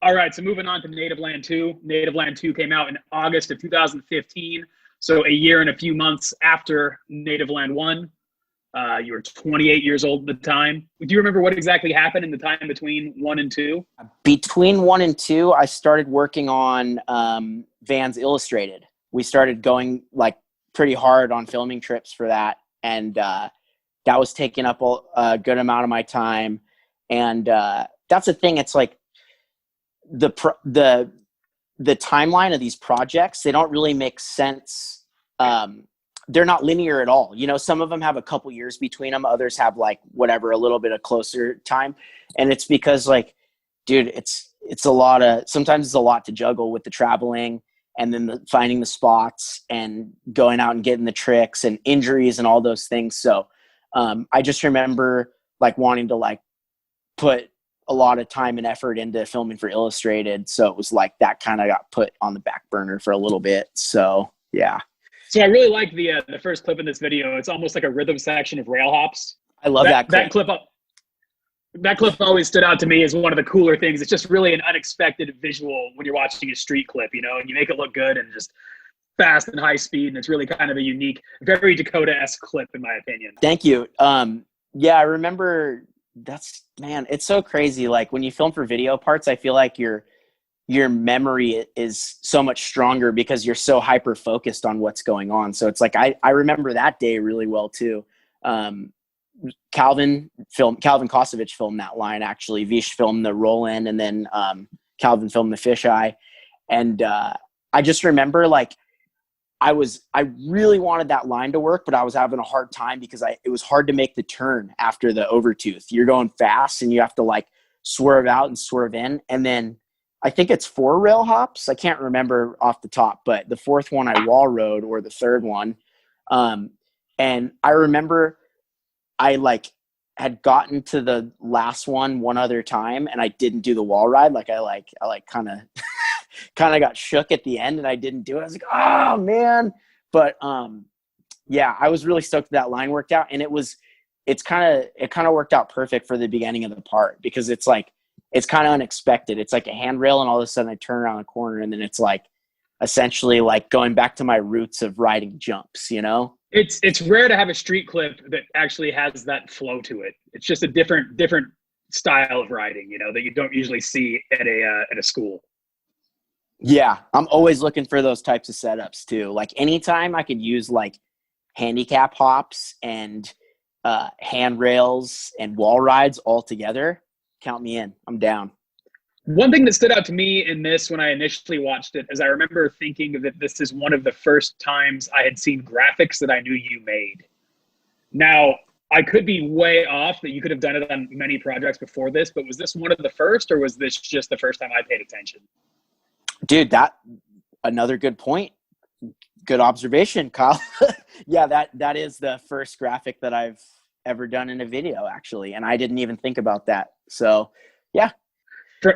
All right, so moving on to Nativeland 2. Nativeland 2 came out in August of 2015, so a year and a few months after Nativeland 1. You were 28 years old at the time. Do you remember what exactly happened in the time between 1 and 2? Between 1 and 2, I started working on Vans Illustrated. We started going like pretty hard on filming trips for that, and that was taking up a good amount of my time. And that's the thing. It's like the timeline of these projects, they don't really make sense. They're not linear at all. You know, some of them have a couple years between them. Others have like whatever, a little bit of closer time. And it's because like, dude, sometimes it's a lot to juggle with the traveling and then finding the spots and going out and getting the tricks and injuries and all those things. So I just remember like wanting to like put a lot of time and effort into filming for Illustrated. So it was like that kind of got put on the back burner for a little bit. So yeah. So I really like the first clip in this video. It's almost like a rhythm section of rail hops. I love that clip. That clip always stood out to me as one of the cooler things. It's just really an unexpected visual when you're watching a street clip, you know, and you make it look good and just fast and high speed. And it's really kind of a unique, very Dakota-esque clip in my opinion. Thank you. Yeah, I remember it's so crazy. Like when you film for video parts, I feel like your memory is so much stronger because you're so hyper focused on what's going on. So it's like, I remember that day really well too. Calvin Kosovich filmed that line. Actually, Vish filmed the roll in, and then Calvin filmed the fisheye. And I just remember like, I really wanted that line to work, but I was having a hard time because it was hard to make the turn after the overtooth. You're going fast and you have to like swerve out and swerve in. And then I think it's 4 rail hops. I can't remember off the top, but the 4th one I wall rode, or the 3rd one. And I remember I like had gotten to the last one other time and I didn't do the wall ride. Like I kind of got shook at the end and I didn't do it. I was like, oh man. But yeah, I was really stoked that line worked out. And it kind of worked out perfect for the beginning of the part, because it's like, it's kind of unexpected. It's like a handrail and all of a sudden I turn around the corner and then it's like essentially like going back to my roots of riding jumps, you know? It's rare to have a street clip that actually has that flow to it. It's just a different style of riding, you know, that you don't usually see at a school. Yeah, I'm always looking for those types of setups too. Like anytime I could use like handicap hops and handrails and wall rides all together, count me in. I'm down. One thing that stood out to me in this when I initially watched it is I remember thinking that this is one of the first times I had seen graphics that I knew you made. Now, I could be way off, that you could have done it on many projects before this, but was this one of the first, or was this just the first time I paid attention? Dude, another good point. Good observation, Kyle. Yeah, that is the first graphic that I've ever done in a video, actually, and I didn't even think about that. So, yeah.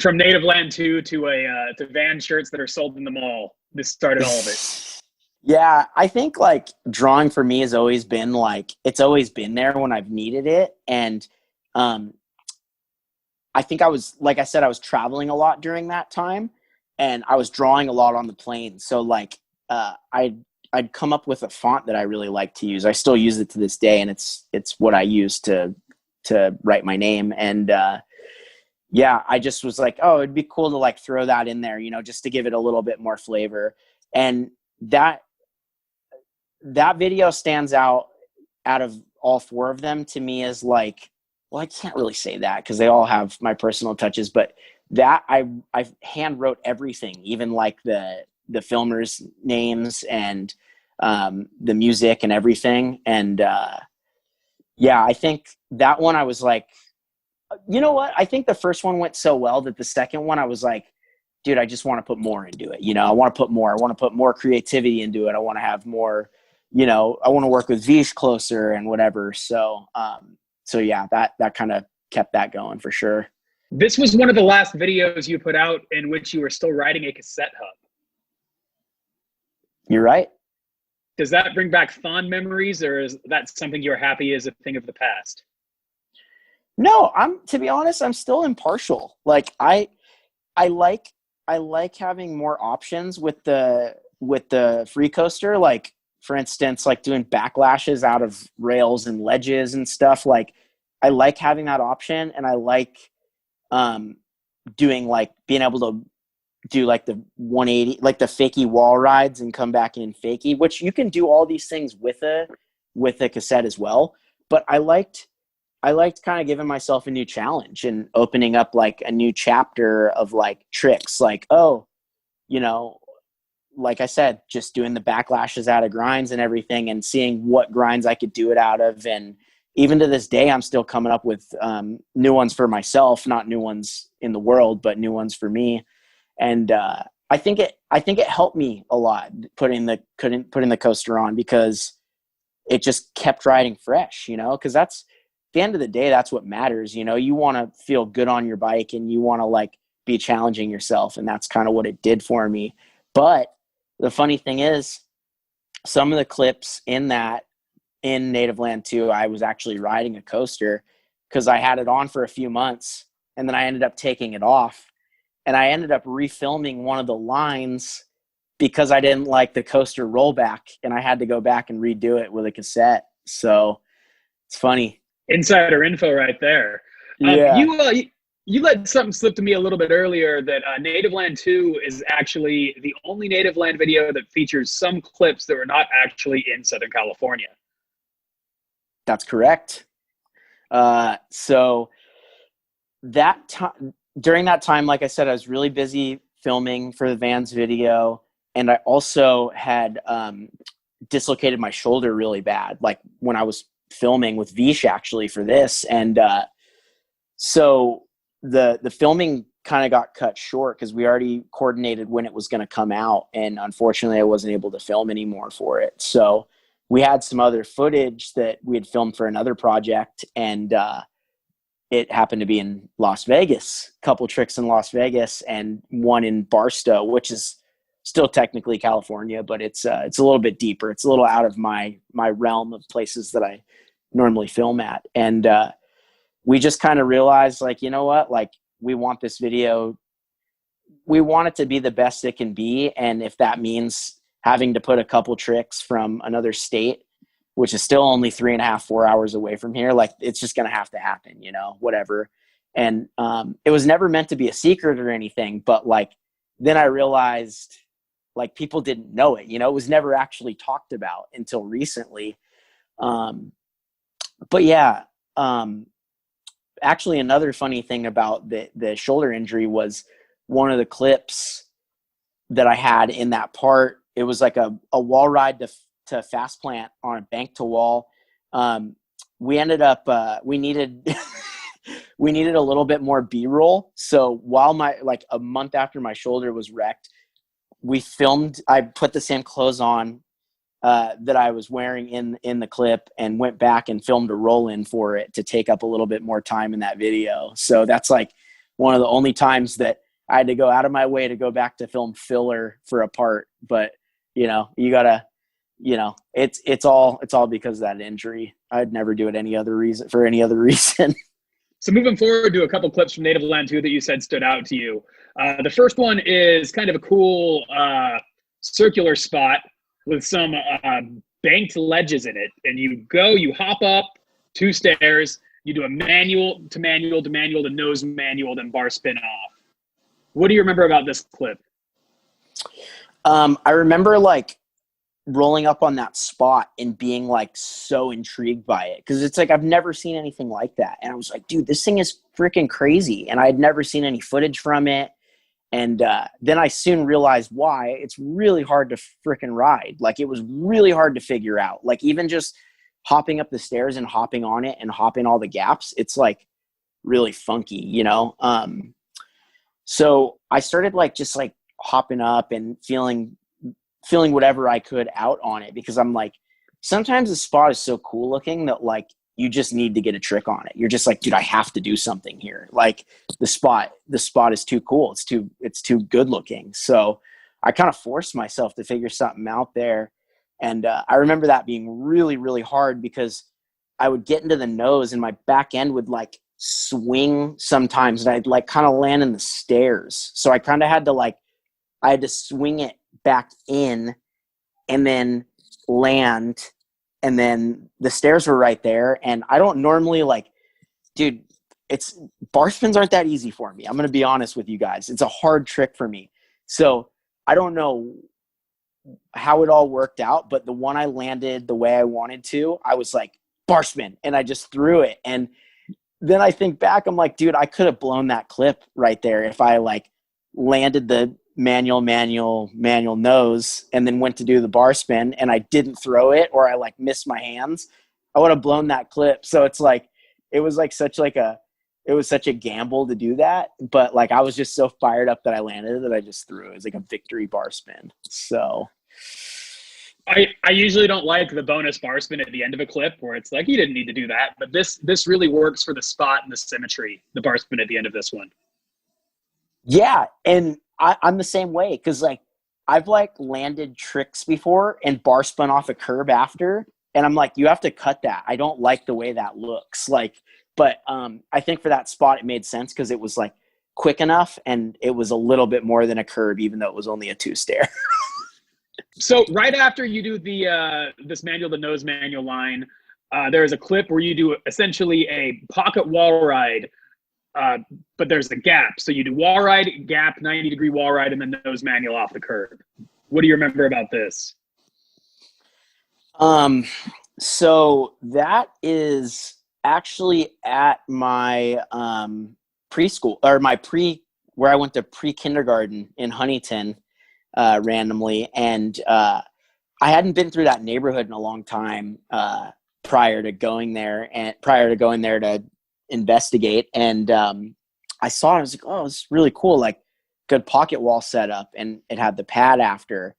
From Nativeland 2 to van shirts that are sold in the mall, this started all of it. Yeah, I think like drawing for me has always been like, it's always been there when I've needed it. And I think like I said, I was traveling a lot during that time and I was drawing a lot on the plane. So like I'd come up with a font that I really like to use. I still use it to this day, and it's what I use to write my name. And yeah, I just was like, oh, it'd be cool to like throw that in there, you know, just to give it a little bit more flavor. And that video stands out of all 4 of them to me as like, well, I can't really say that because they all have my personal touches, but that I hand wrote everything, even like the filmers' names and the music and everything. And yeah, I think that one I was like, you know what? I think the first one went so well that the second one I was like, dude, I just want to put more into it. You know, I want to put more creativity into it. I want to have more, you know, I want to work with Vish closer and whatever. So, so yeah, that kind of kept that going for sure. This was one of the last videos you put out in which you were still riding a Cassette Hub. You're right. Does that bring back fond memories, or is that something you're happy is a thing of the past? No, to be honest, I'm still impartial. Like I like having more options with the free coaster. Like, for instance, like doing backlashes out of rails and ledges and stuff. Like, I like having that option, and I like doing, like, being able to do like the 180, like the fakie wall rides and come back in fakie, which you can do all these things with a cassette as well. But I liked kind of giving myself a new challenge and opening up like a new chapter of like tricks, like, oh, you know, like I said, just doing the backlashes out of grinds and everything, and seeing what grinds I could do it out of. And even to this day, I'm still coming up with new ones for myself, not new ones in the world, but new ones for me. And I think it helped me a lot putting the coaster on, because it just kept riding fresh, you know, because that's, at the end of the day, that's what matters. You know, you want to feel good on your bike, and you want to like be challenging yourself. And that's kind of what it did for me. But the funny thing is, some of the clips in Nativeland 2, I was actually riding a coaster, because I had it on for a few months, and then I ended up taking it off, and I ended up refilming one of the lines because I didn't like the coaster rollback, and I had to go back and redo it with a cassette. So it's funny. Insider info right there. Yeah. You let something slip to me a little bit earlier that Nativeland 2 is actually the only Nativeland video that features some clips that were not actually in Southern California. That's correct. So that time, during that time, like I said, I was really busy filming for the Vans video, and I also had dislocated my shoulder really bad, like when I was filming with Vish actually for this. And so the filming kind of got cut short, because we already coordinated when it was going to come out, and unfortunately I wasn't able to film anymore for it. So we had some other footage that we had filmed for another project, and it happened to be in Las Vegas, a couple tricks in Las Vegas and one in Barstow, which is still technically California, but it's a little bit deeper. It's a little out of my realm of places that I normally film at. And we just kind of realized, like, you know what, like, we want this video, we want it to be the best it can be. And if that means having to put a couple tricks from another state, which is still only 3.5, 4 hours away from here, like, it's just going to have to happen, you know, whatever. And it was never meant to be a secret or anything, but like, then I realized, like, people didn't know it, you know, it was never actually talked about until recently. But yeah, actually another funny thing about the shoulder injury was one of the clips that I had in that part. It was like a wall ride to fast plant on a bank to wall. We ended up, we needed, we needed a little bit more B-roll. So while like a month after my shoulder was wrecked, we filmed, I put the same clothes on that I was wearing in the clip, and went back and filmed a roll-in for it to take up a little bit more time in that video. So that's like one of the only times that I had to go out of my way to go back to film filler for a part. But, you know, you gotta, you know, it's all because of that injury. I'd never do it for any other reason. So moving forward to a couple clips from Nativeland 2 that you said stood out to you. The first one is kind of a cool circular spot with some banked ledges in it. And you hop up 2 stairs, you do a manual to manual to manual to nose manual, then bar spin off. What do you remember about this clip? I remember like rolling up on that spot and being like so intrigued by it, because it's like I've never seen anything like that. And I was like, dude, this thing is freaking crazy. And I had never seen any footage from it. And then I soon realized why. It's really hard to freaking ride. Like, it was really hard to figure out. Like, even just hopping up the stairs and hopping on it and hopping all the gaps, it's like really funky, you know? So I started like just like hopping up and feeling whatever I could out on it, because I'm like, sometimes the spot is so cool looking that like you just need to get a trick on it. You're just like, dude, I have to do something here. Like, the spot is too cool. It's too good looking. So I kind of forced myself to figure something out there. And I remember that being really, really hard, because I would get into the nose and my back end would like swing sometimes, and I'd like kind of land in the stairs. So I kind of had to I had to swing it back in and then land, and then the stairs were right there. And I don't normally dude, bar spins aren't that easy for me. I'm going to be honest with you guys. It's a hard trick for me. So I don't know how it all worked out, but the one I landed the way I wanted to, I was like, bar spin, and I just threw it. And then I think back, I'm like, dude, I could have blown that clip right there if I landed the manual nose and then went to do the bar spin and I didn't throw it, or I missed my hands. I would have blown that clip. So it's it was such a gamble to do that. But I was just so fired up that I landed it that I just threw it. It was a victory bar spin. So I usually don't like the bonus bar spin at the end of a clip where it's you didn't need to do that, but this really works for the spot and the symmetry, the bar spin at the end of this one. Yeah, and I'm the same way, because I've landed tricks before and bar spun off a curb after, and I'm you have to cut that. I don't like the way that looks. But I think for that spot it made sense because it was quick enough, and it was a little bit more than a curb, even though it was only a 2-stair. So right after you do the this manual to nose manual line, there is a clip where you do essentially a pocket wall ride, but there's a gap. So you do wall ride, gap, 90-degree wall ride, and then nose manual off the curb. What do you remember about this? So that is actually at my preschool, or where I went to pre-kindergarten in Huntington. Randomly, and I hadn't been through that neighborhood in a long time prior to going there to investigate, and I saw it. I was oh, it's really cool, good pocket wall setup, and it had the pad after.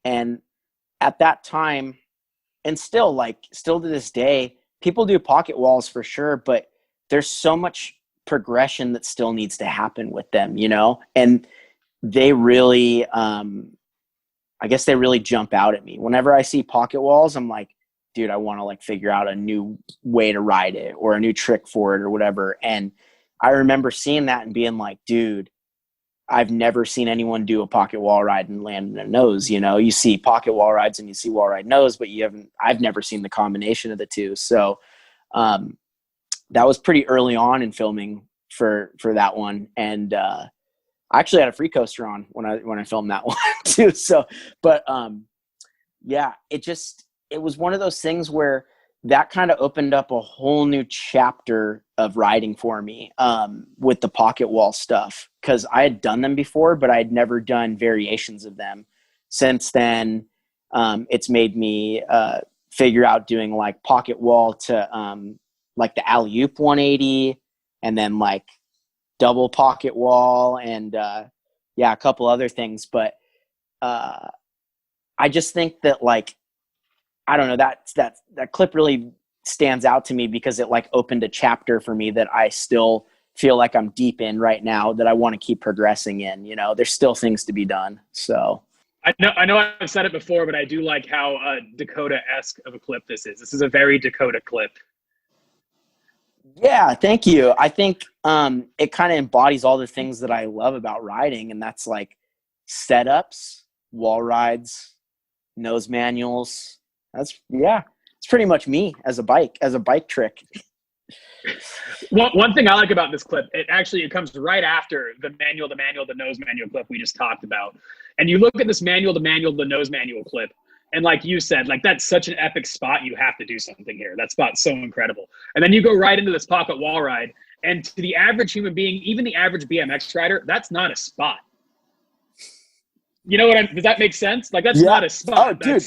And at that time, and still to this day, people do pocket walls for sure, but there's so much progression that still needs to happen with them, and they really, I guess they really jump out at me. Whenever I see pocket walls, I'm like, dude, I want to figure out a new way to ride it or a new trick for it or whatever. And I remember seeing that and being like, dude, I've never seen anyone do a pocket wall ride and land in a nose. You see pocket wall rides and you see wall ride nose, but I've never seen the combination of the two. So that was pretty early on in filming for that one. And I actually had a free coaster on when I filmed that one too. So, but yeah, it was one of those things where that kind of opened up a whole new chapter of riding for me with the pocket wall stuff, because I had done them before, but I had never done variations of them. Since then, it's made me figure out doing pocket wall to the alley-oop 180, and then double pocket wall, and a couple other things. But I just think that I don't know, that clip really stands out to me because it opened a chapter for me that I still feel like I'm deep in right now, that I want to keep progressing in. There's still things to be done. So I know I've said it before, but I do like how Dakota-esque of a clip this is. This is a very Dakota clip. Yeah, thank you. I think it kind of embodies all the things that I love about riding, and that's setups, wall rides, nose manuals. It's pretty much me as a bike trick. One thing I like about this clip, it comes right after the nose manual clip we just talked about. And you look at this the nose manual clip, and like you said, that's such an epic spot, you have to do something here. That spot's so incredible. And then you go right into this pocket wall ride, and to the average human being, even the average BMX rider, that's not a spot. Does that make sense? That's not a spot. Oh, dude.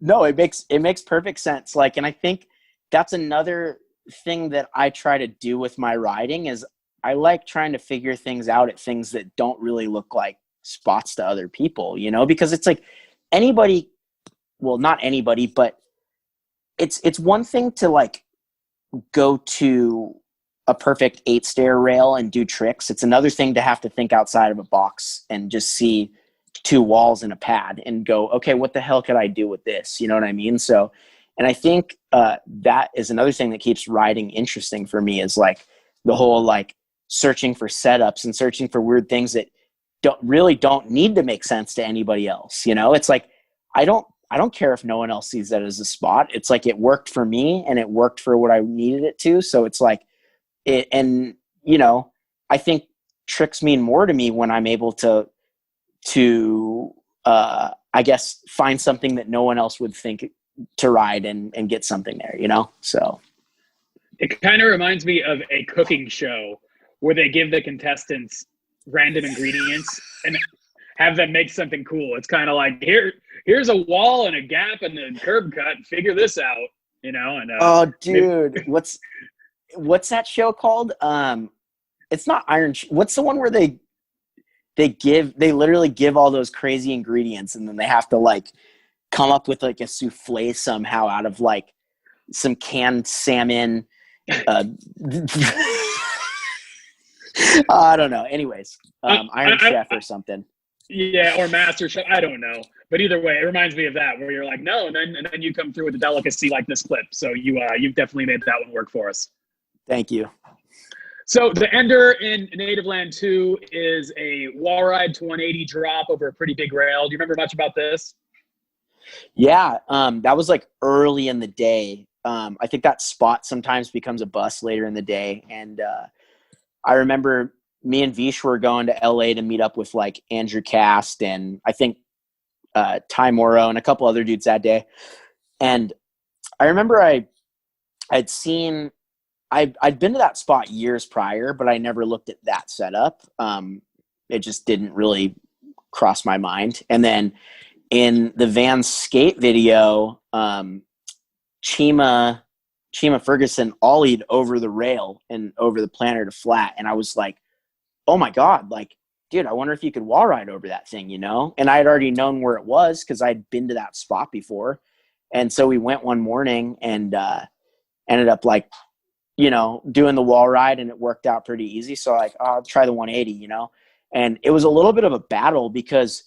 No, it makes perfect sense. And I think that's another thing that I try to do with my riding is I like trying to figure things out at things that don't really look like spots to other people, because it's anybody, well, not anybody, but it's one thing to go to a perfect 8-stair rail and do tricks. It's another thing to have to think outside of a box and just see 2 walls and a pad and go, okay, what the hell could I do with this? You know what I mean? So And I think that is another thing that keeps riding interesting for me, is like the whole like searching for setups and searching for weird things that don't need to make sense to anybody else. You know, it's like, I don't care if no one else sees that as a spot. It's like, it worked for me and it worked for what I needed it to. So it's like it, and you know, I think tricks mean more to me when I'm able to I guess find something that no one else would think to ride and get something there, you know? So it kind of reminds me of a cooking show where they give the contestants random ingredients and have them make something cool. It's kind of like, here's a wall and a gap and a curb cut. Figure this out, you know? And oh, dude, what's that show called? It's not Iron. What's the one where they literally give all those crazy ingredients and then they have to like come up with like a souffle somehow out of like some canned salmon. I don't know. Anyways, Iron Chef or something. Yeah, or Master Chef. I don't know. But either way, it reminds me of that where you're like, no, and then you come through with a delicacy like this clip. So you've definitely made that one work for us. Thank you. So the ender in Nativeland 2 is a wall ride to 180 drop over a pretty big rail. Do you remember much about this? Yeah, that was like early in the day. I think that spot sometimes becomes a bus later in the day. And I remember me and Vish were going to LA to meet up with like Andrew Cast and I think Ty Morrow and a couple other dudes that day. And I remember I'd been to that spot years prior, but I never looked at that setup. It just didn't really cross my mind. And then in the Van skate video, Chima Ferguson ollied over the rail and over the planter to flat. And I was like, oh my God, like, dude, I wonder if you could wall ride over that thing, you know? And I had already known where it was because I'd been to that spot before. And so we went one morning and ended up like, you know, doing the wall ride, and it worked out pretty easy. So like, oh, I'll try the 180, you know? And it was a little bit of a battle because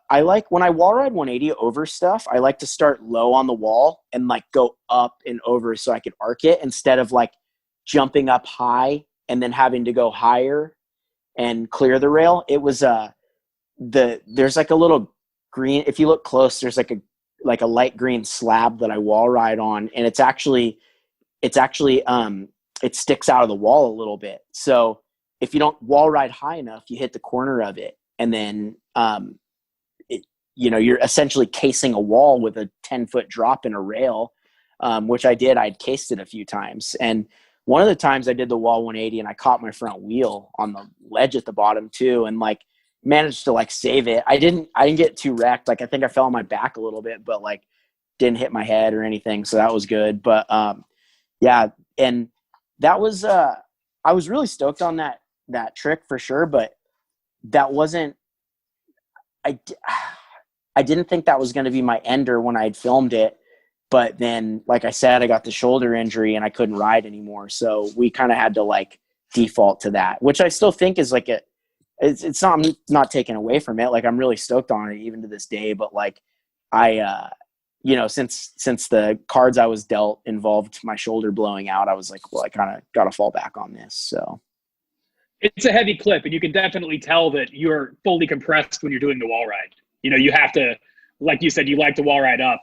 I like when I wall ride 180 over stuff, I like to start low on the wall and like go up and over so I could arc it instead of like jumping up high and then having to go higher and clear the rail. It was there's like a little green, if you look close, there's like a light green slab that I wall ride on, and it sticks out of the wall a little bit. So if you don't wall ride high enough, you hit the corner of it, and then you know, you're essentially casing a wall with a 10-foot drop in a rail, which I did. I'd cased it a few times. And one of the times I did the wall 180 and I caught my front wheel on the ledge at the bottom too, and like managed to like save it. I didn't get too wrecked. Like I think I fell on my back a little bit, but like didn't hit my head or anything. So that was good. But yeah. And that was, I was really stoked on that trick for sure, but that wasn't, I didn't think that was going to be my ender when I had filmed it. But then, like I said, I got the shoulder injury and I couldn't ride anymore. So we kind of had to like default to that, which I still think is like it's not, I'm not taking away from it. Like I'm really stoked on it even to this day. But like you know, since the cards I was dealt involved my shoulder blowing out, I was like, well, I kind of got to fall back on this. So it's a heavy clip, and you can definitely tell that you're fully compressed when you're doing the wall ride. You know, you have to, like you said, you like to wall ride up.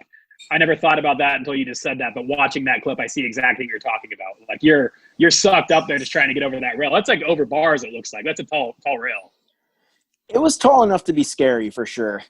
I never thought about that until you just said that, but watching that clip, I see exactly what you're talking about. Like you're sucked up there just trying to get over that rail. That's like over bars, it looks like. That's a tall rail. It was tall enough to be scary for sure.